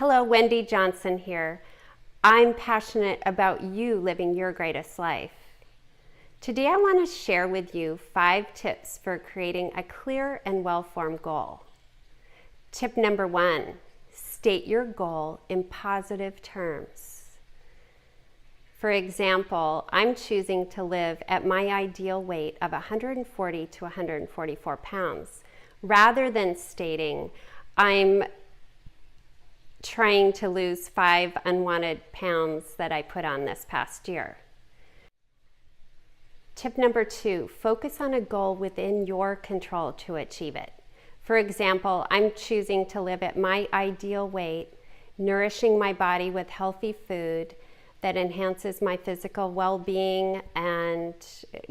Hello, Wendy Johnson here. I'm passionate about you living your greatest life. Today I want to share with you 5 tips for creating a clear and well-formed goal. Tip number 1, state your goal in positive terms. For example, I'm choosing to live at my ideal weight of 140 to 144 pounds, rather than stating I'm trying to lose 5 unwanted pounds that I put on this past year. Tip number 2, focus on a goal within your control to achieve it. For example, I'm choosing to live at my ideal weight, nourishing my body with healthy food that enhances my physical well-being and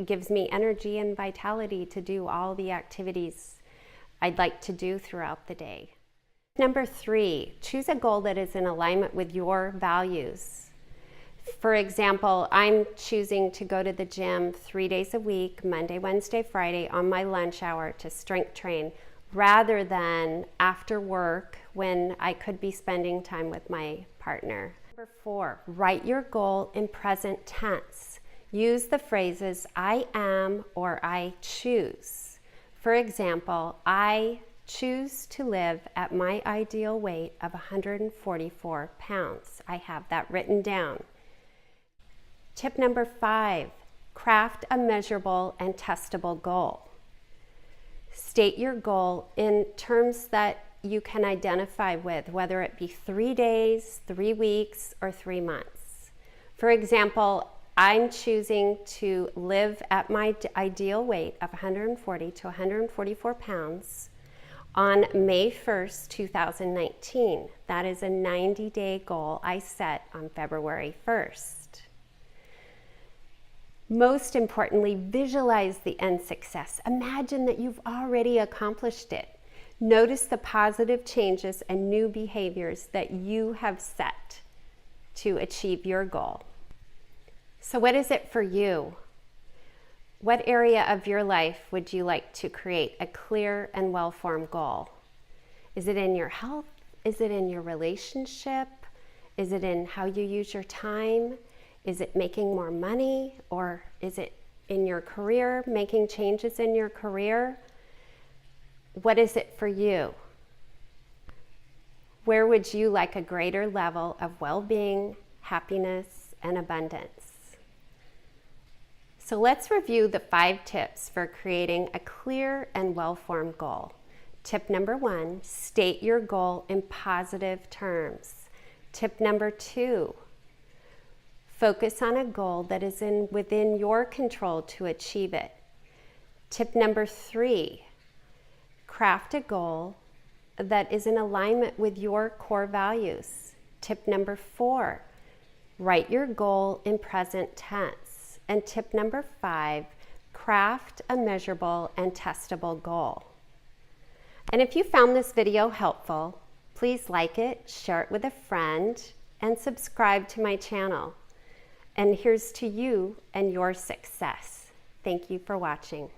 gives me energy and vitality to do all the activities I'd like to do throughout the day. Number 3, choose a goal that is in alignment with your values. For example, I'm choosing to go to the gym 3 days a week, Monday, Wednesday, Friday, on my lunch hour to strength train, rather than after work when I could be spending time with my partner. Number 4, write your goal in present tense. Use the phrases I am or I choose. For example, I choose to live at my ideal weight of 144 pounds. I have that written down. Tip number 5, craft a measurable and testable goal. State your goal in terms that you can identify with, whether it be 3 days, 3 weeks, or 3 months. For example, I'm choosing to live at my ideal weight of 140 to 144 pounds on May 1st, 2019. That is a 90-day goal I set on February 1st. Most importantly, visualize the end success. Imagine that you've already accomplished it. Notice the positive changes and new behaviors that you have set to achieve your goal. So what is it for you? What area of your life would you like to create a clear and well-formed goal? Is it in your health? Is it in your relationship? Is it in how you use your time? Is it making more money? Or is it in your career, making changes in your career? What is it for you? Where would you like a greater level of well-being, happiness, and abundance? So let's review the 5 tips for creating a clear and well-formed goal. Tip number 1, state your goal in positive terms. Tip number 2, focus on a goal that is within your control to achieve it. Tip number 3, craft a goal that is in alignment with your core values. Tip number 4, write your goal in present tense. And tip number 5, craft a measurable and testable goal. And if you found this video helpful, please like it, share it with a friend, and subscribe to my channel. And here's to you and your success. Thank you for watching.